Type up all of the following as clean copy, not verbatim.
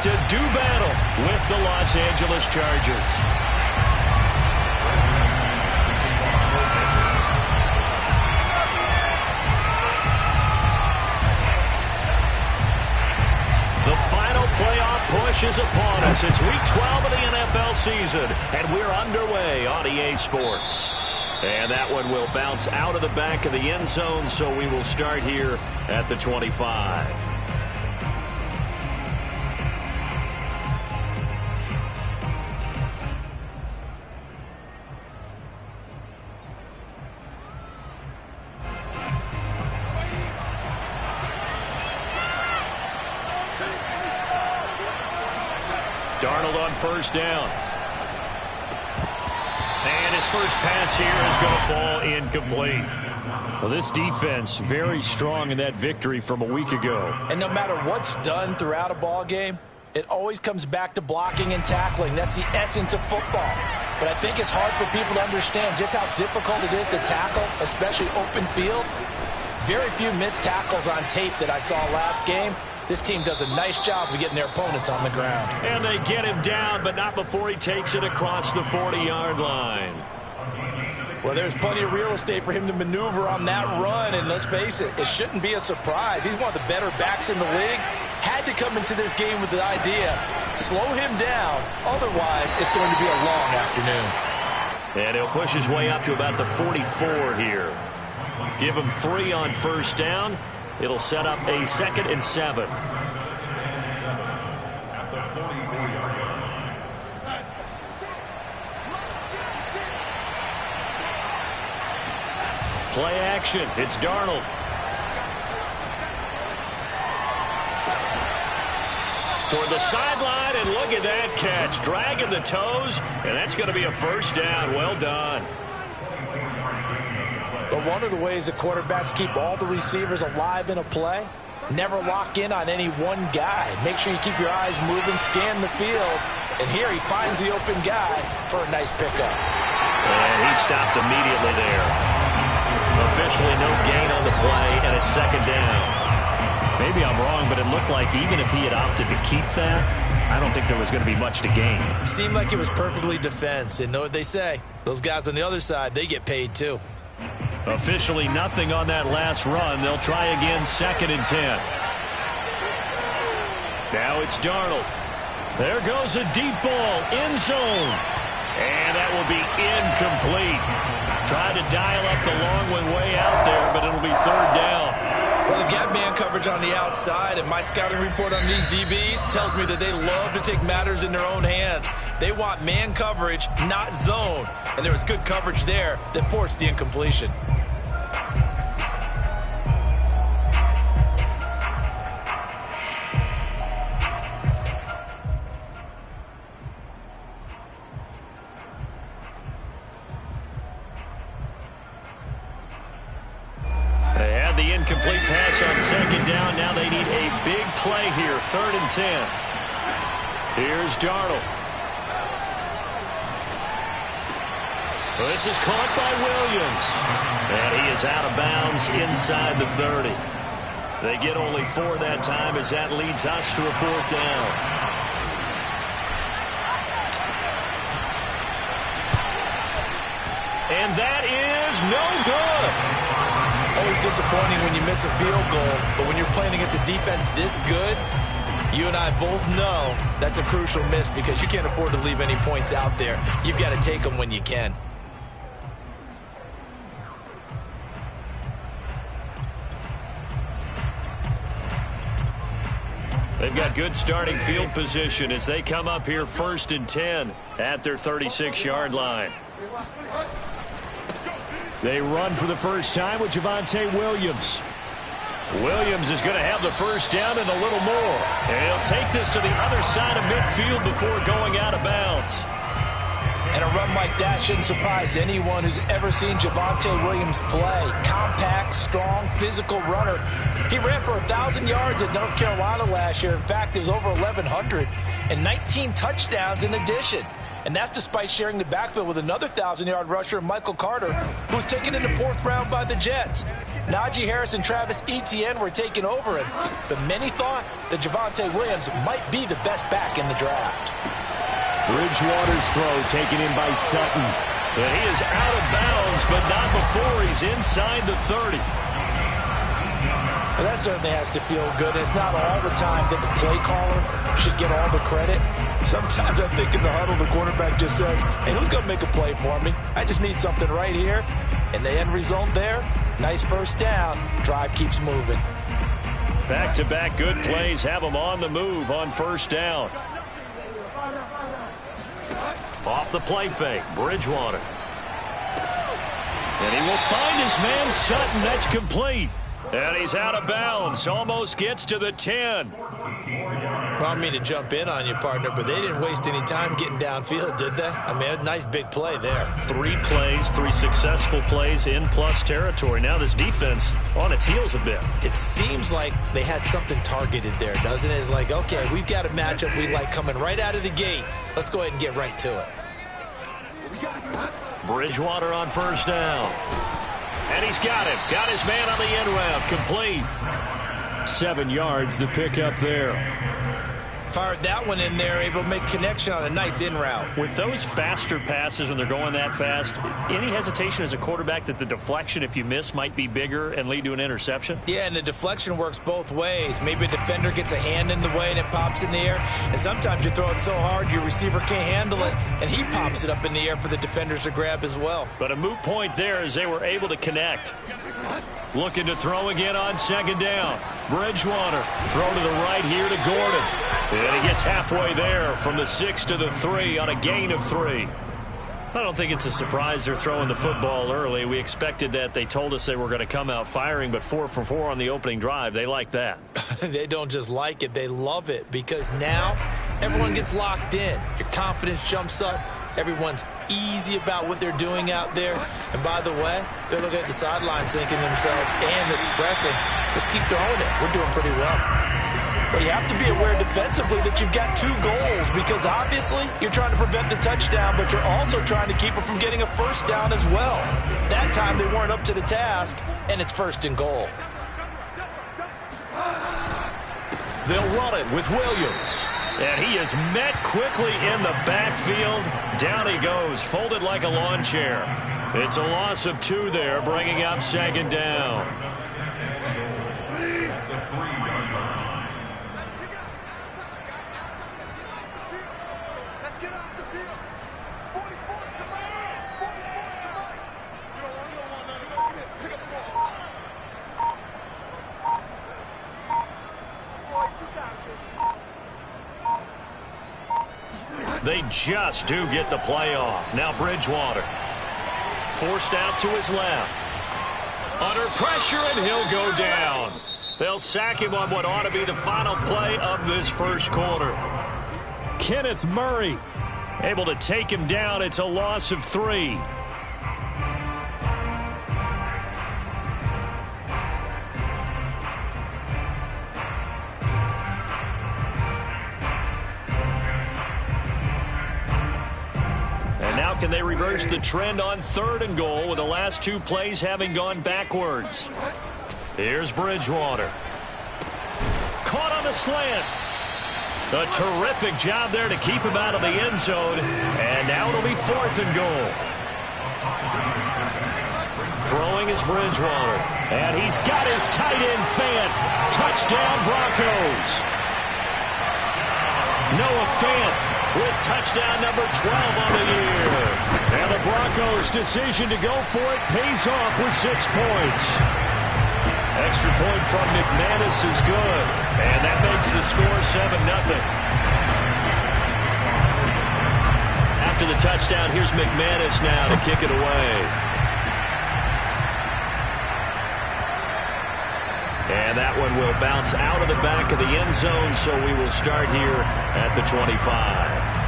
set to do battle with the Los Angeles Chargers. The final playoff push is upon us. It's week 12 of the NFL season, and we're underway on EA Sports. And that one will bounce out of the back of the end zone, so we will start here at the 25. Darnold on first down. And his first pass here is going to fall incomplete. Well, this defense very strong in that victory from a week ago. And no matter what's done throughout a ball game, it always comes back to blocking and tackling. That's the essence of football. But I think it's hard for people to understand just how difficult it is to tackle, especially open field. Very few missed tackles on tape that I saw last game. This team does a nice job of getting their opponents on the ground. And they get him down, but not before he takes it across the 40-yard line. Well, there's plenty of real estate for him to maneuver on that run, and let's face it, it shouldn't be a surprise. He's one of the better backs in the league. Had to come into this game with the idea, slow him down, otherwise it's going to be a long afternoon. And he'll push his way up to about the 44 here. Give him 3 on first down. It'll set up a 2nd and 7. Play action. It's Darnold. Toward the sideline, and look at that catch. Dragging the toes, and that's going to be a first down. Well done. But one of the ways that quarterbacks keep all the receivers alive in a play, never lock in on any one guy. Make sure you keep your eyes moving, scan the field. And here he finds the open guy for a nice pickup. And he stopped immediately there. Officially no gain on the play, and it's 2nd down. Maybe I'm wrong, but it looked like even if he had opted to keep that, I don't think there was going to be much to gain. Seemed like it was perfectly defense. And know what they say, those guys on the other side, they get paid too. Officially nothing on that last run. They'll try again, 2nd and 10. Now it's Darnold. There goes a deep ball, end zone. And that will be incomplete. Tried to dial up the long one way out there, but it'll be 3rd down. Well, they've got man coverage on the outside, and my scouting report on these DBs tells me that they love to take matters in their own hands. They want man coverage, not zone. And there was good coverage there that forced the incompletion. They had the incomplete pass on 2nd down. Now they need a big play here, 3rd and 10. Here's Darnold. This is caught by Williams. And he is out of bounds inside the 30. They get only 4 that time as that leads us to a 4th down. And that is no good. Always disappointing when you miss a field goal, but when you're playing against a defense this good, you and I both know that's a crucial miss because you can't afford to leave any points out there. You've got to take them when you can. They've got good starting field position as they come up here 1st and 10 at their 36-yard line. They run for the first time with Javonte Williams. Williams is going to have the first down and a little more. And he'll take this to the other side of midfield before going out of bounds. And a run like that shouldn't surprise anyone who's ever seen Javonte Williams play. Compact, strong, physical runner. He ran for 1,000 yards at North Carolina last year. In fact, it was over 1,100 and 19 touchdowns in addition. And that's despite sharing the backfield with another 1,000-yard rusher, Michael Carter, who was taken in the 4th round by the Jets. Najee Harris and Travis Etienne were taken over him, but many thought that Javonte Williams might be the best back in the draft. Bridgewater's throw taken in by Sutton. And he is out of bounds, but not before he's inside the 30. Well, that certainly has to feel good. It's not all the time that the play caller should get all the credit. Sometimes I think in the huddle, the quarterback just says, hey, who's going to make a play for me? I just need something right here. And the end result there, nice first down. Drive keeps moving. Back-to-back good plays have him on the move on first down. Off the play fake, Bridgewater. And he will find his man Sutton. That's complete. And he's out of bounds. Almost gets to the 10. Well, I don't mean to jump in on you, partner, but they didn't waste any time getting downfield, did they? I mean, a nice big play there. 3 plays, 3 successful plays in plus territory. Now this defense on its heels a bit. It seems like they had something targeted there, doesn't it? It's like, okay, we've got a matchup we like coming right out of the gate. Let's go ahead and get right to it. Bridgewater on first down. And he's got him. Got his man on the end route. Complete. 7 yards, the pickup there. Fired that one in there, able to make connection on a nice in route. With those faster passes when they're going that fast, any hesitation as a quarterback that the deflection, if you miss, might be bigger and lead to an interception? Yeah, and the deflection works both ways. Maybe a defender gets a hand in the way and it pops in the air. And sometimes you throw it so hard your receiver can't handle it, and he pops it up in the air for the defenders to grab as well. But a moot point there as they were able to connect. Looking to throw again on second down. Bridgewater, throw to the right here to Gordon. And he gets halfway there from the 6 to the 3 on a gain of 3. I don't think it's a surprise they're throwing the football early. We expected that. They told us they were going to come out firing, but 4 for 4 on the opening drive. They like that. They don't just like it. They love it because now everyone gets locked in. Your confidence jumps up. Everyone's easy about what they're doing out there. And by the way, they're looking at the sidelines thinking to themselves and expressing, just keep throwing it. We're doing pretty well. But you have to be aware defensively that you've got 2 goals because obviously you're trying to prevent the touchdown, but you're also trying to keep it from getting a first down as well. That time they weren't up to the task, and it's 1st and goal. They'll run it with Williams. And he is met quickly in the backfield. Down he goes, folded like a lawn chair. It's a loss of 2 there, bringing up second down. They just do get the play off. Now Bridgewater. Forced out to his left. Under pressure, and he'll go down. They'll sack him on what ought to be the final play of this first quarter. Kenneth Murray able to take him down. It's a loss of 3. Can they reverse the trend on 3rd and goal with the last 2 plays having gone backwards? Here's Bridgewater. Caught on the slant. A terrific job there to keep him out of the end zone. And now it'll be 4th and goal. Throwing is Bridgewater. And he's got his tight end Fant. Touchdown Broncos. Noah Fant with touchdown number 12 on the year. And the Broncos' decision to go for it pays off with 6 points. Extra point from McManus is good. And that makes the score 7-0. After the touchdown, here's McManus now to kick it away. And that one will bounce out of the back of the end zone, so we will start here at the 25.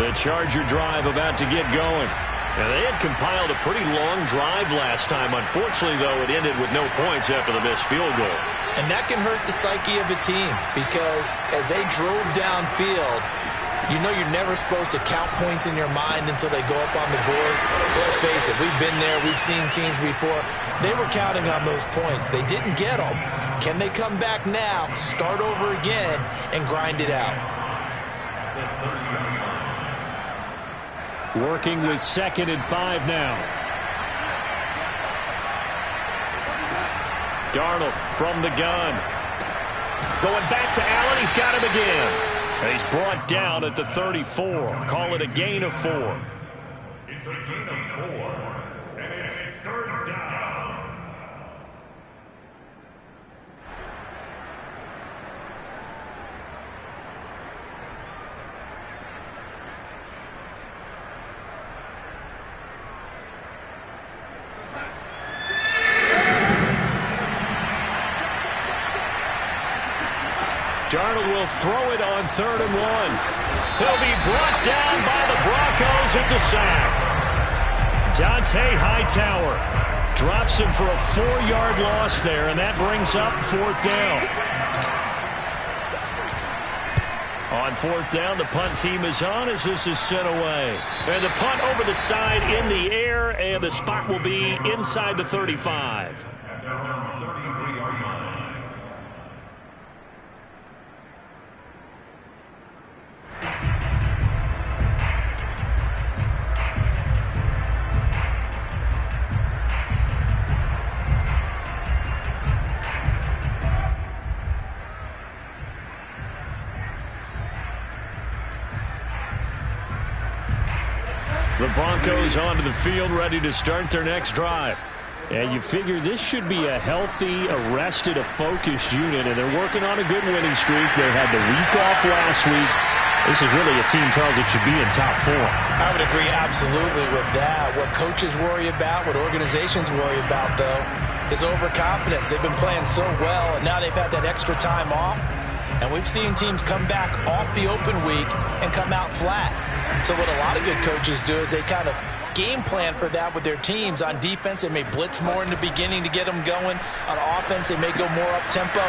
The Charger drive about to get going. Now, they had compiled a pretty long drive last time. Unfortunately, though, it ended with no points after the missed field goal. And that can hurt the psyche of a team because as they drove downfield, you know you're never supposed to count points in your mind until they go up on the board. Let's face it, we've been there. We've seen teams before. They were counting on those points. They didn't get them. Can they come back now, start over again, and grind it out? Working with 2nd and 5 now. Darnold from the gun. Going back to Allen. He's got him again. He's brought down at the 34. Call it a gain of 4. It's a gain of 4, and it's 3rd down. Darnold will throw it on 3rd and 1. He'll be brought down by the Broncos. It's a sack. Dante Hightower drops him for a 4-yard loss there, and that brings up 4th down. On 4th down, the punt team is on as this is sent away. And the punt over the side in the air, and the spot will be inside the 35. The Broncos onto the field, ready to start their next drive. And you figure this should be a healthy, a focused unit, and they're working on a good winning streak. They had the week off last week. This is really a team, Charles, that should be in top 4. I would agree absolutely with that. What coaches worry about, what organizations worry about, though, is overconfidence. They've been playing so well, and now they've had that extra time off. And we've seen teams come back off the open week and come out flat. So what a lot of good coaches do is they kind of game plan for that with their teams. On defense, they may blitz more in the beginning to get them going. On offense, they may go more up-tempo.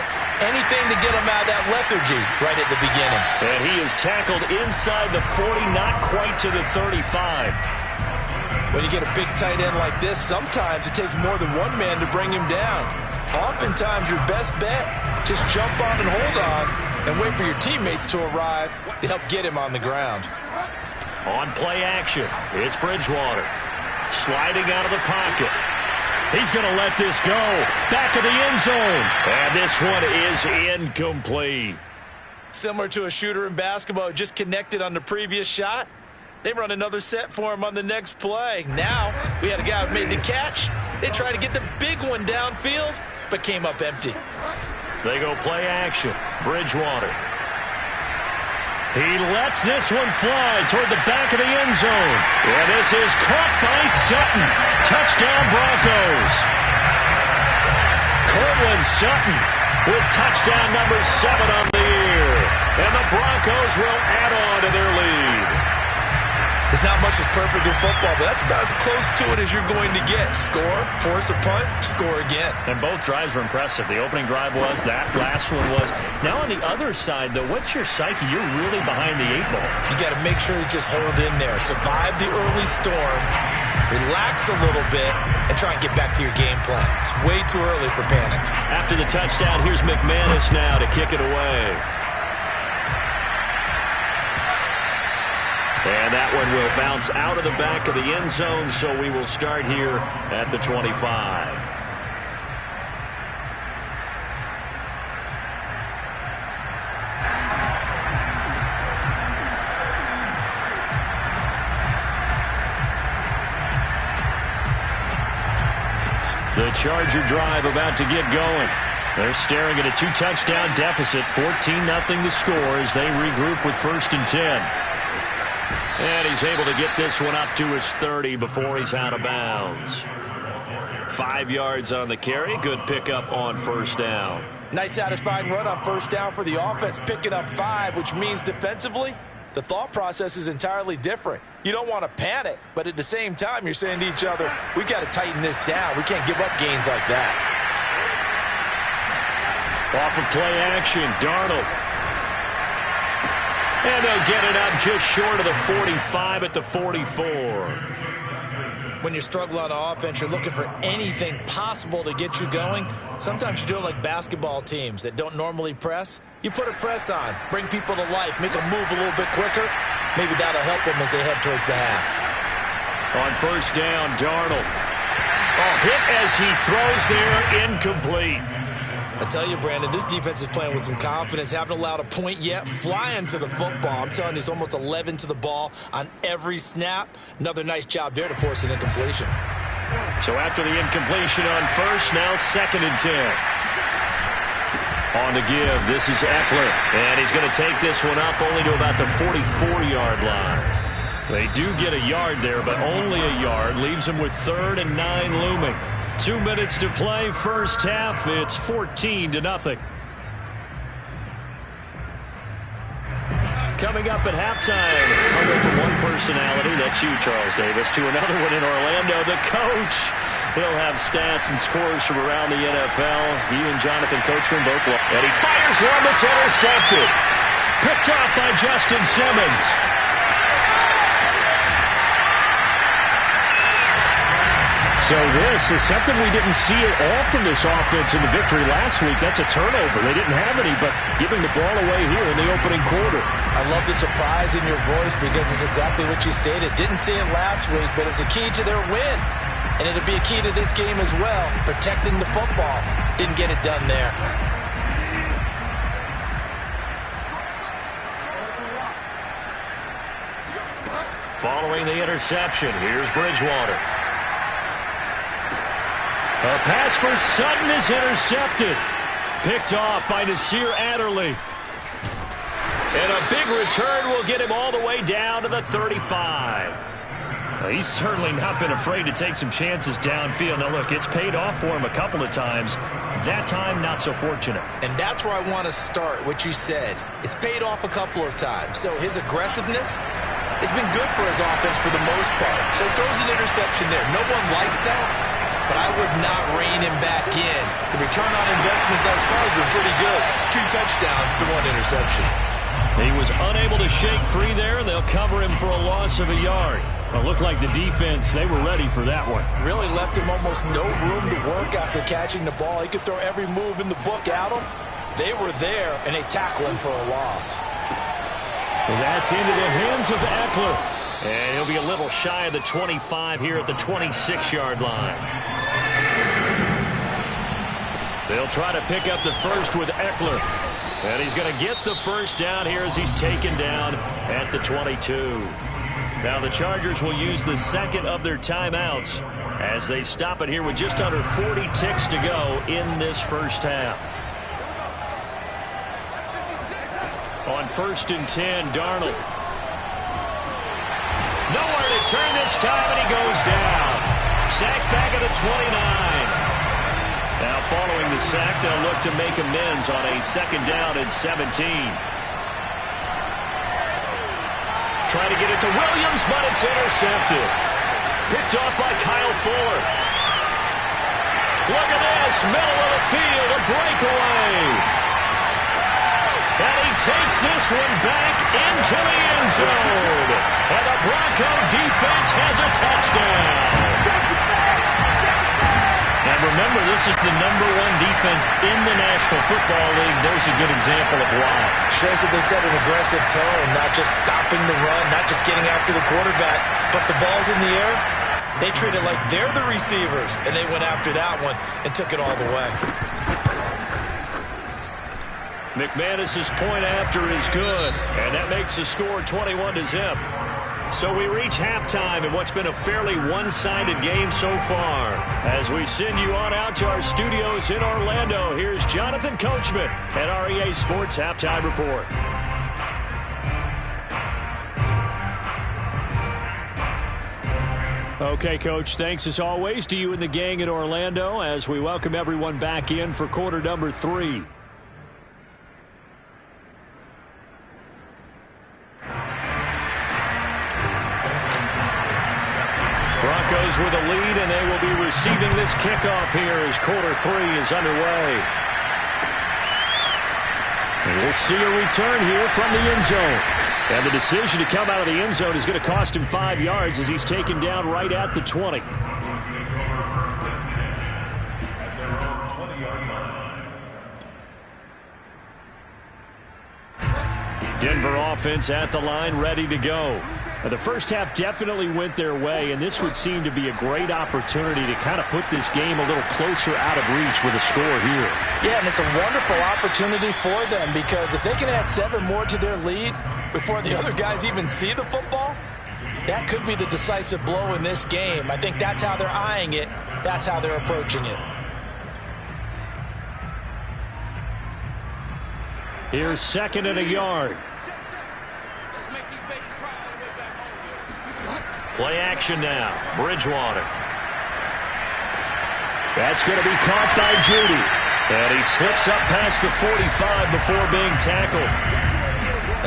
Anything to get them out of that lethargy right at the beginning. And he is tackled inside the 40, not quite to the 35. When you get a big tight end like this, sometimes it takes more than one man to bring him down. Oftentimes, your best bet, just jump on and hold on and wait for your teammates to arrive to help get him on the ground. On play action, it's Bridgewater. Sliding out of the pocket. He's going to let this go. Back of the end zone. And this one is incomplete. Similar to a shooter in basketball who just connected on the previous shot. They run another set for him on the next play. Now, we had a guy who made the catch. They tried to get the big one downfield, but came up empty. They go play action. Bridgewater. He lets this one fly toward the back of the end zone. And this is caught by Sutton. Touchdown Broncos. Cortland Sutton with touchdown number 7 on the year. And the Broncos will add on to their lead. There's not much that's perfect in football, but that's about as close to it as you're going to get. Score, force a punt, score again. And both drives were impressive. The opening drive was, that last one was. Now on the other side, though, what's your psyche? You're really behind the 8 ball. You got to make sure you just hold in there. Survive the early storm, relax a little bit, and try and get back to your game plan. It's way too early for panic. After the touchdown, here's McManus now to kick it away. And that one will bounce out of the back of the end zone, so we will start here at the 25. The Charger drive about to get going. They're staring at a 2-touchdown deficit, 14-0 the score as they regroup with 1st and 10. And he's able to get this one up to his 30 before he's out of bounds. 5 yards on the carry. Good pickup on 1st down. Nice satisfying run on 1st down for the offense, picking up 5, which means defensively, the thought process is entirely different. You don't want to panic, but at the same time, you're saying to each other, we got to tighten this down. We can't give up gains like that. Off of play action, Darnold. And they'll get it up just short of the 45 at the 44. When you're struggling on offense, you're looking for anything possible to get you going. Sometimes you do it like basketball teams that don't normally press. You put a press on, bring people to life, make them move a little bit quicker. Maybe that'll help them as they head towards the half. On first down, Darnold. Oh, hit as he throws there, incomplete. I tell you, Brandon, this defense is playing with some confidence. Haven't allowed a point yet. Flying to the football. I'm telling you, it's almost 11 to the ball on every snap. Another nice job there to force an incompletion. So after the incompletion on first, now 2nd and 10. On the give, this is Eckler. And he's going to take this one up only to about the 44-yard line. They do get a yard there, but only a yard. Leaves them with 3rd and 9 looming. 2 minutes to play, first half. It's 14-0. Coming up at halftime, I'll go from one personality, that's you, Charles Davis, to another one in Orlando, the coach. He'll have stats and scores from around the NFL. You and Jonathan Coachman both love. And he fires one that's intercepted. Picked off by Justin Simmons. So this is something we didn't see at all from this offense in the victory last week. That's a turnover. They didn't have any, but giving the ball away here in the opening quarter. I love the surprise in your voice because it's exactly what you stated. Didn't see it last week, but it's a key to their win. And it'll be a key to this game as well, protecting the football. Didn't get it done there. Following the interception, here's Bridgewater. A pass for Sutton is intercepted. Picked off by Nasir Adderley. And a big return will get him all the way down to the 35. He's certainly not been afraid to take some chances downfield. Now, look, it's paid off for him a couple of times. That time, not so fortunate. And that's where I want to start, what you said. It's paid off a couple of times. So his aggressiveness has been good for his offense for the most part. So he throws an interception there. No one likes that. But I would not rein him back in. The return on investment thus far has been pretty good. 2 touchdowns to 1 interception. He was unable to shake free there, and they'll cover him for a loss of a yard. It looked like the defense, they were ready for that one. Really left him almost no room to work after catching the ball. He could throw every move in the book at him. They were there, and they tackle him for a loss. Well, that's into the hands of Eckler. And he'll be a little shy of the 25 here at the 26-yard line. They'll try to pick up the first with Eckler. And he's going to get the first down here as he's taken down at the 22. Now the Chargers will use the second of their timeouts as they stop it here with just under 40 ticks to go in this first half. On 1st and 10, Darnold. Nowhere to turn this time, and he goes down. Sacked back at the 29. Now following the sack, they'll look to make amends on a 2nd down and 17. Trying to get it to Williams, but it's intercepted. Picked off by Kyle Fuller. Look at this, middle of the field, a breakaway. And he takes this one back into the end zone. And the Bronco defense has a touchdown. And remember, this is the #1 defense in the National Football League. There's a good example of why. Shows that they set an aggressive tone, not just stopping the run, not just getting after the quarterback, but the ball's in the air. They treat it like they're the receivers, and they went after that one and took it all the way. McManus's point after is good, and that makes the score 21-0. So we reach halftime in what's been a fairly one-sided game so far. As we send you on out to our studios in Orlando, here's Jonathan Coachman at REA Sports Halftime Report. Okay, Coach, thanks as always to you and the gang in Orlando as we welcome everyone back in for quarter number 3. Broncos with a lead, and they will be receiving this kickoff here as quarter 3 is underway. And we'll see a return here from the end zone. And the decision to come out of the end zone is going to cost him 5 yards as he's taken down right at the 20. Denver offense at the line, ready to go. The first half definitely went their way, and this would seem to be a great opportunity to kind of put this game a little closer out of reach with a score here. Yeah, and it's a wonderful opportunity for them because if they can add 7 more to their lead before the other guys even see the football, that could be the decisive blow in this game. I think that's how they're eyeing it. That's how they're approaching it. Here's 2nd and a yard. Play action now. Bridgewater. That's going to be caught by Jeudy. And he slips up past the 45 before being tackled.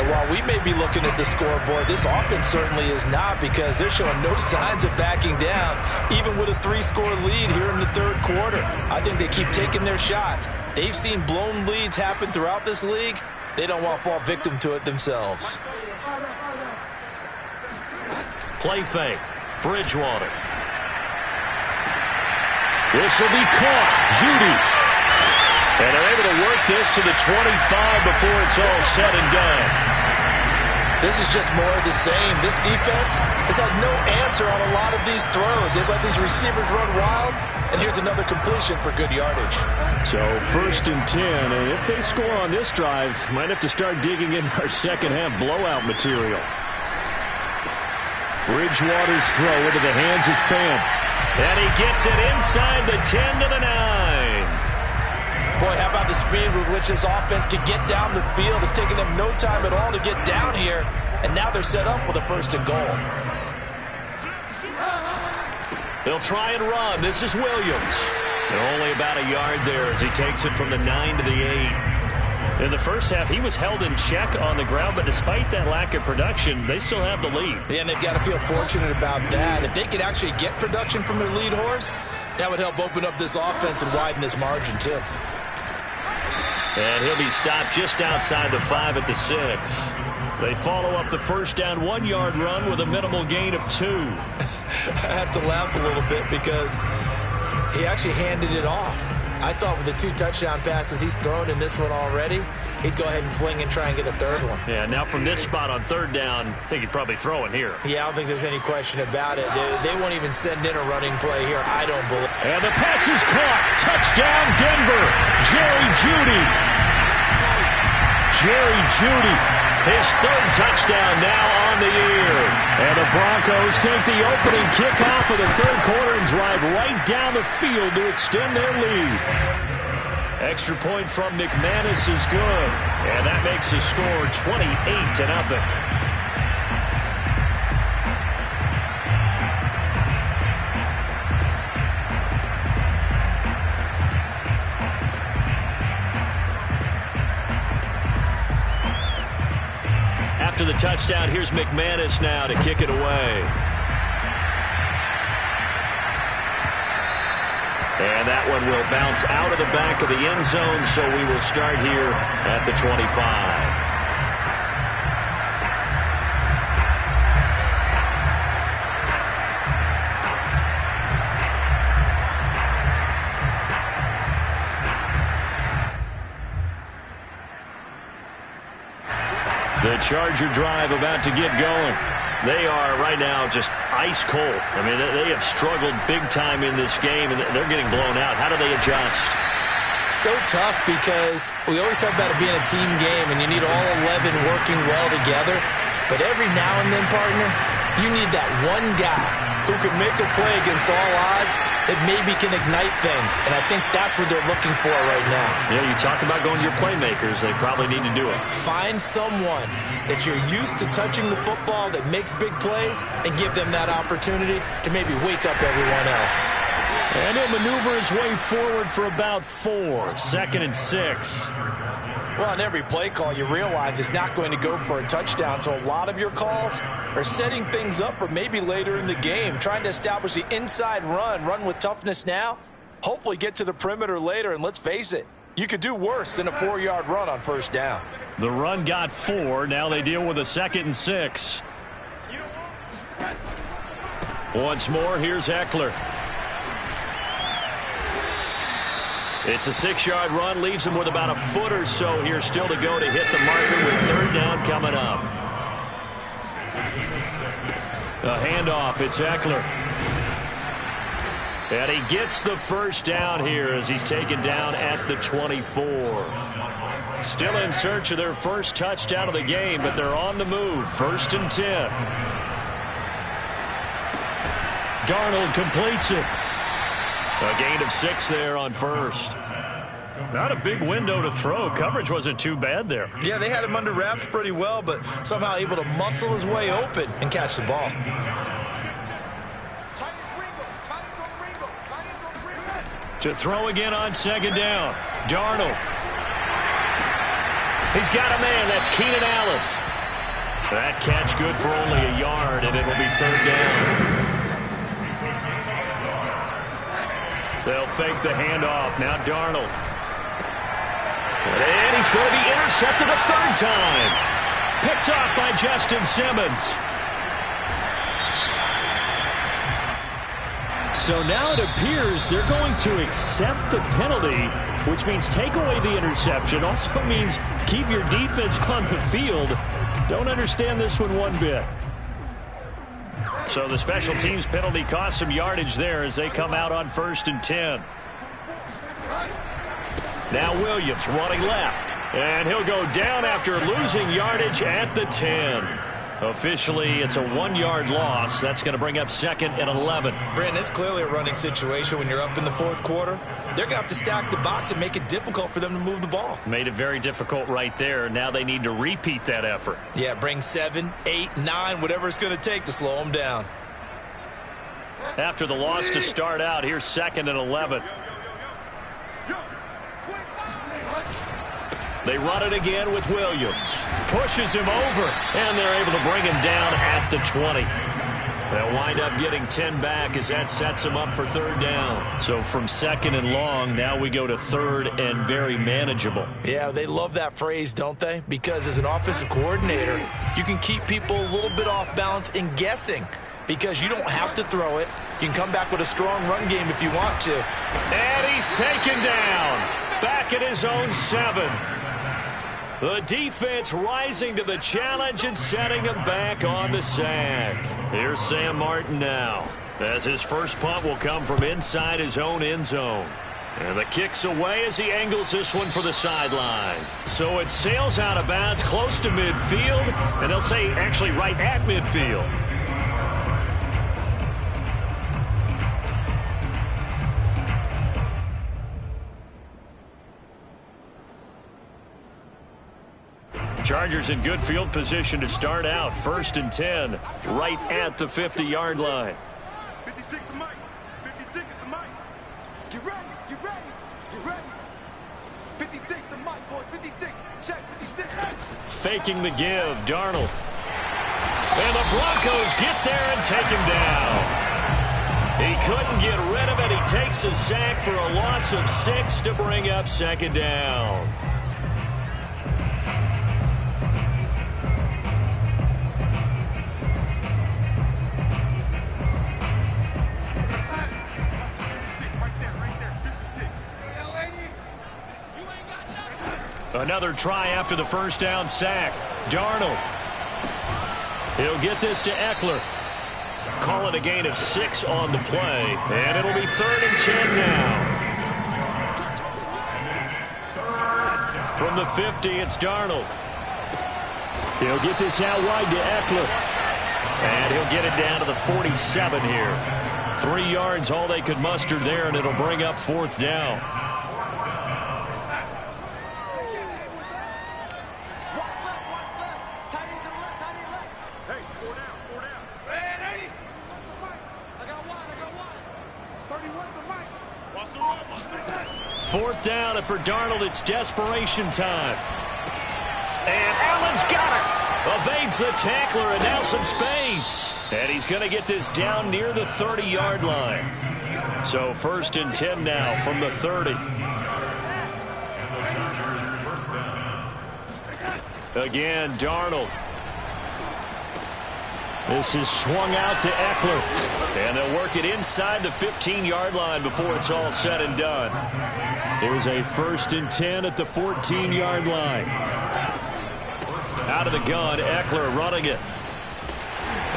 And while we may be looking at the scoreboard, this offense certainly is not because they're showing no signs of backing down, even with a 3-score lead here in the 3rd quarter. I think they keep taking their shots. They've seen blown leads happen throughout this league. They don't want to fall victim to it themselves. Play fake. Bridgewater. This will be caught. Jeudy. And they're able to work this to the 25 before it's all said and done. This is just more of the same. This defense has had no answer on a lot of these throws. They've let these receivers run wild, and here's another completion for good yardage. So 1st and 10, and if they score on this drive, might have to start digging in our second half blowout material. Bridgewater's throw into the hands of Fant. And he gets it inside the 10 to the 9. Boy, how about the speed with which this offense can get down the field? It's taken them no time at all to get down here, and now they're set up with a 1st and goal. They'll try and run. This is Williams. They're only about a yard there as he takes it from the 9 to the 8. In the first half, he was held in check on the ground, but despite that lack of production, they still have the lead. Yeah, and they've got to feel fortunate about that. If they could actually get production from their lead horse, that would help open up this offense and widen this margin, too. And he'll be stopped just outside the 5 at the 6. They follow up the 1st down 1-yard run with a minimal gain of 2. I have to laugh a little bit because he actually handed it off. I thought with the 2 touchdown passes he's thrown in this one already, he'd go ahead and fling and try and get a 3rd one. Yeah, now from this spot on 3rd down, I think he'd probably throw it here. Yeah, I don't think there's any question about it. They won't even send in a running play here, I don't believe. And the pass is caught. Touchdown, Denver. Jerry Jeudy. Jerry Jeudy. His 3rd touchdown now on the year. And the Broncos take the opening kickoff of the 3rd quarter and drive right down the field to extend their lead. Extra point from McManus is good. And that makes the score 28-0. After the touchdown, here's McManus now to kick it away. And that one will bounce out of the back of the end zone, so we will start here at the 25. The Charger drive about to get going. They are right now just ice cold. I mean, they have struggled big time in this game, and they're getting blown out. How do they adjust? So tough because we always talk about it being a team game, and you need all 11 working well together. But every now and then, partner, you need that one guy who can make a play against all odds that maybe can ignite things. And I think that's what they're looking for right now. Yeah, you talk about going to your playmakers. They probably need to do it. Find someone that you're used to touching the football that makes big plays and give them that opportunity to maybe wake up everyone else. And he'll maneuver his way forward for about 4. 2nd and 6. Well, on every play call, you realize it's not going to go for a touchdown, so a lot of your calls are setting things up for maybe later in the game, trying to establish the inside run with toughness now, hopefully get to the perimeter later, and let's face it, you could do worse than a 4-yard run on first down. The run got 4. Now they deal with a 2nd and 6. Once more, here's Eckler. It's a 6-yard run, leaves him with about a foot or so here still to go to hit the marker with 3rd down coming up. A handoff, it's Eckler. And he gets the first down here as he's taken down at the 24. Still in search of their first touchdown of the game, but they're on the move. 1st and 10. Darnold completes it. A gain of 6 there on first. Not a big window to throw. Coverage wasn't too bad there. Yeah, they had him under wraps pretty well, but somehow able to muscle his way open and catch the ball. To throw again on 2nd down. Darnold. He's got a man. That's Keenan Allen. That catch good for only a yard, and it'll be 3rd down. They'll fake the handoff. Now Darnold. And he's going to be intercepted a 3rd time. Picked off by Justin Simmons. So now it appears they're going to accept the penalty, which means take away the interception. Also means keep your defense on the field. Don't understand this one bit. So the special teams penalty cost some yardage there as they come out on 1st and 10. Now Williams running left. And he'll go down after losing yardage at the 10. Officially, it's a 1-yard loss. That's going to bring up 2nd and 11. Brandon, it's clearly a running situation when you're up in the 4th quarter. They're going to have to stack the box and make it difficult for them to move the ball. Made it very difficult right there. Now they need to repeat that effort. Yeah, bring 7, 8, 9, whatever it's going to take to slow them down. After the loss to start out, here's 2nd and 11. They run it again with Williams. Pushes him over, and they're able to bring him down at the 20. They'll wind up getting 10 back as that sets him up for 3rd down. So from 2nd and long, now we go to 3rd and very manageable. Yeah, they love that phrase, don't they? Because as an offensive coordinator, you can keep people a little bit off balance and guessing because you don't have to throw it. You can come back with a strong run game if you want to. And he's taken down back at his own 7. The defense rising to the challenge and setting him back on the sack. Here's Sam Martin now, as his first punt will come from inside his own end zone. And the kick's away as he angles this one for the sideline. So it sails out of bounds close to midfield, and they'll say actually right at midfield. Chargers in good field position to start out. 1st and 10, right at the 50-yard line. 56 to Mike. 56 to Mike. Get ready. Get ready. Get ready. 56 to Mike, boys. 56. Check 56. Faking the give. Darnold. And the Broncos get there and take him down. He couldn't get rid of it. He takes a sack for a loss of 6 to bring up 2nd down. Another try after the first down sack. Darnold. He'll get this to Eckler. Call it a gain of 6 on the play. And it'll be 3rd and 10 now. From the 50, it's Darnold. He'll get this out wide to Eckler. And he'll get it down to the 47 here. 3 yards, all they could muster there, and it'll bring up 4th down. 4th down, and for Darnold, it's desperation time. And Allen's got it. Evades the tackler, and now some space. And he's going to get this down near the 30-yard line. So 1st and 10 now from the 30. Again, Darnold. This is swung out to Eckler. And they'll work it inside the 15-yard line before it's all said and done. There's a 1st and 10 at the 14-yard line. Out of the gun, Eckler running it.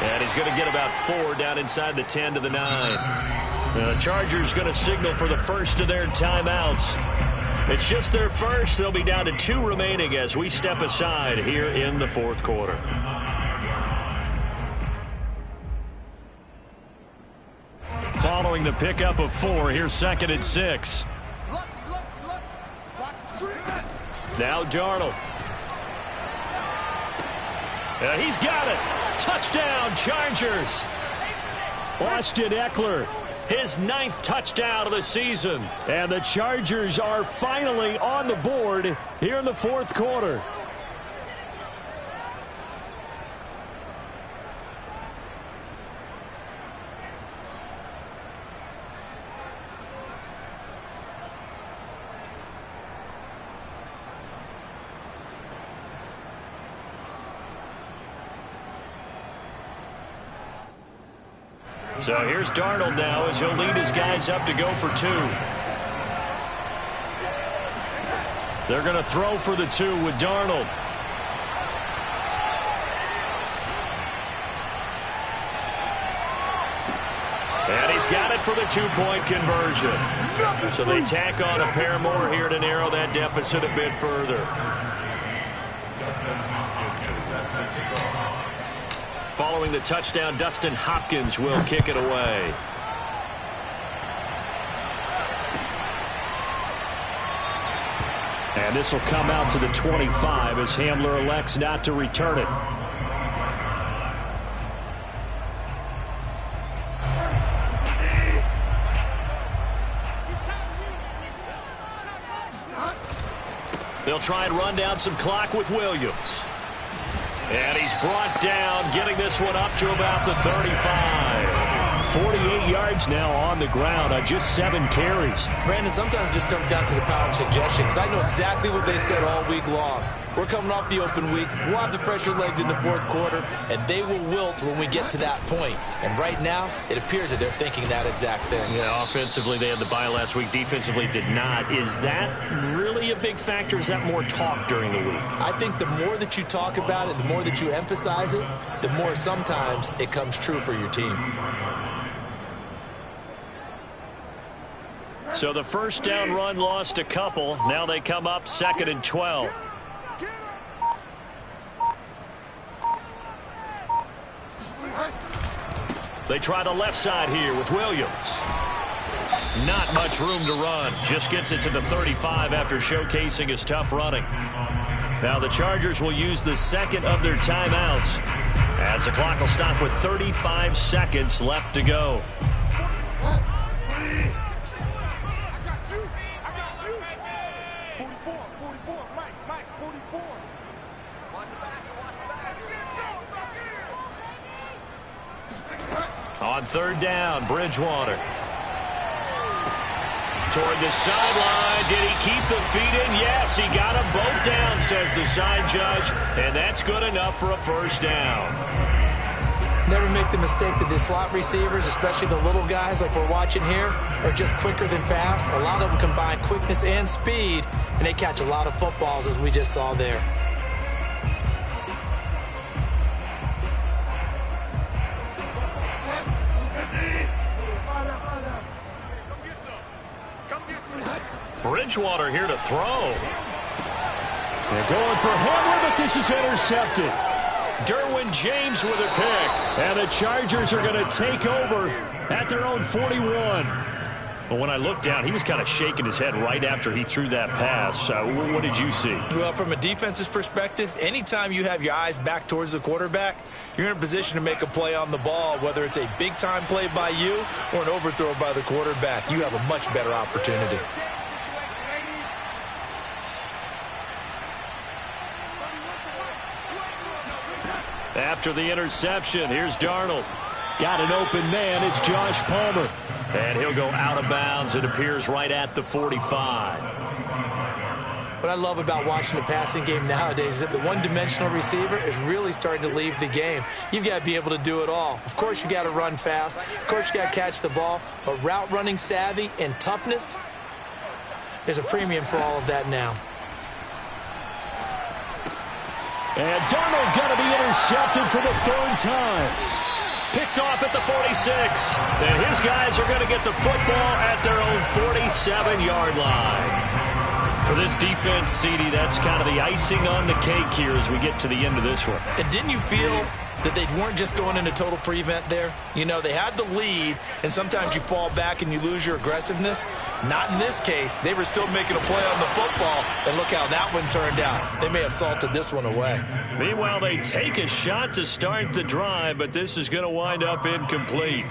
And he's going to get about 4 down inside the 10 to the 9. The Chargers going to signal for the first of their timeouts. It's just their first. They'll be down to 2 remaining as we step aside here in the 4th quarter. Following the pickup of 4, here's 2nd and 6. Now Darnold. He's got it. Touchdown, Chargers. Austin Eckler, his 9th touchdown of the season. And the Chargers are finally on the board here in the 4th quarter. So here's Darnold now as he'll lead his guys up to go for 2. They're going to throw for the 2 with Darnold. And he's got it for the 2-point conversion. So they tack on a pair more here to narrow that deficit a bit further. Following the touchdown, Dustin Hopkins will kick it away. And this will come out to the 25 as Hamler elects not to return it. They'll try and run down some clock with Williams. And he's brought down, getting this one up to about the 35. 48 yards now on the ground on just 7 carries. Brandon, sometimes it just comes down to the power of suggestion, because I know exactly what they said all week long. We're coming off the open week. We'll have the fresher legs in the 4th quarter, and they will wilt when we get to that point. And right now, it appears that they're thinking that exact thing. Yeah, offensively, they had the bye last week. Defensively, did not. Is that really a big factor? Is that more talk during the week? I think the more that you talk about it, the more that you emphasize it, the more sometimes it comes true for your team. So the 1st down run lost a couple. Now they come up 2nd and 12. They try the left side here with Williams. Not much room to run. Just gets it to the 35 after showcasing his tough running. Now the Chargers will use the 2nd of their timeouts as the clock will stop with 35 seconds left to go. On 3rd down, Bridgewater. Toward the sideline. Did he keep the feet in? Yes, he got them both down, says the side judge. And that's good enough for a 1st down. Never make the mistake that the slot receivers, especially the little guys like we're watching here, are just quicker than fast. A lot of them combine quickness and speed, and they catch a lot of footballs, as we just saw there. Bridgewater here to throw. They're going for Hamler, but this is intercepted. Derwin James with a pick. And the Chargers are going to take over at their own 41. But when I looked down, he was kind of shaking his head right after he threw that pass. What did you see? Well, from a defense's perspective, anytime you have your eyes back towards the quarterback, you're in a position to make a play on the ball, whether it's a big-time play by you or an overthrow by the quarterback. You have a much better opportunity. After the interception, here's Darnold. Got an open man. It's Josh Palmer. And he'll go out of bounds. It appears right at the 45. What I love about watching the passing game nowadays is that the one-dimensional receiver is really starting to leave the game. You've got to be able to do it all. Of course, you got to run fast. Of course, you got to catch the ball. But route running savvy and toughness, there's a premium for all of that now. And Darnold going to be intercepted for the third time. Picked off at the 46. And his guys are going to get the football at their own 47-yard line. For this defense, CD, that's kind of the icing on the cake here as we get to the end of this one. And didn't you feel that they weren't just going into total prevent there? You know, they had the lead, and sometimes you fall back and you lose your aggressiveness. Not in this case. They were still making a play on the football, and look how that one turned out. They may have salted this one away. Meanwhile, they take a shot to start the drive, but this is going to wind up incomplete.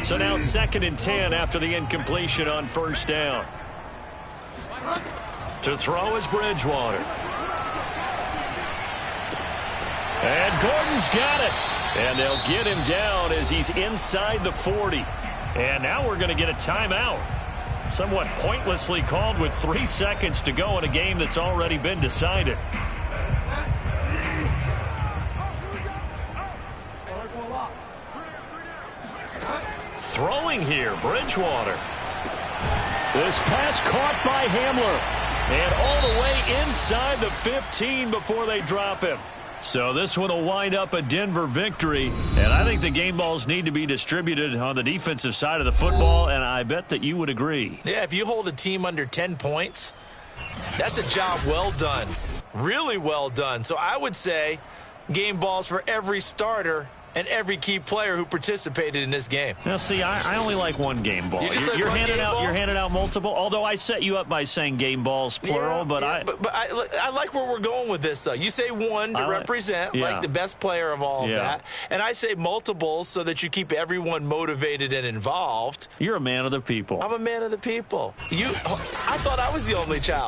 So now 2nd and 10 after the incompletion on first down. To throw is Bridgewater. And Gordon's got it. And they'll get him down as he's inside the 40. And now we're going to get a timeout. Somewhat pointlessly called with 3 seconds to go in a game that's already been decided. Throwing here, Bridgewater. This pass caught by Hamler. And all the way inside the 15 before they drop him. So this one will wind up a Denver victory. And I think the game balls need to be distributed on the defensive side of the football, and I bet that you would agree. Yeah, if you hold a team under 10 points, that's a job well done. Really well done. So I would say game balls for every starter and every key player who participated in this game. Now, see, I only like one game ball. You're handing out multiple. Although I set you up by saying game balls plural, but I like where we're going with this. Though you say one to represent like the best player of all of that, and I say multiples so that you keep everyone motivated and involved. You're a man of the people. I'm a man of the people. I thought I was the only child.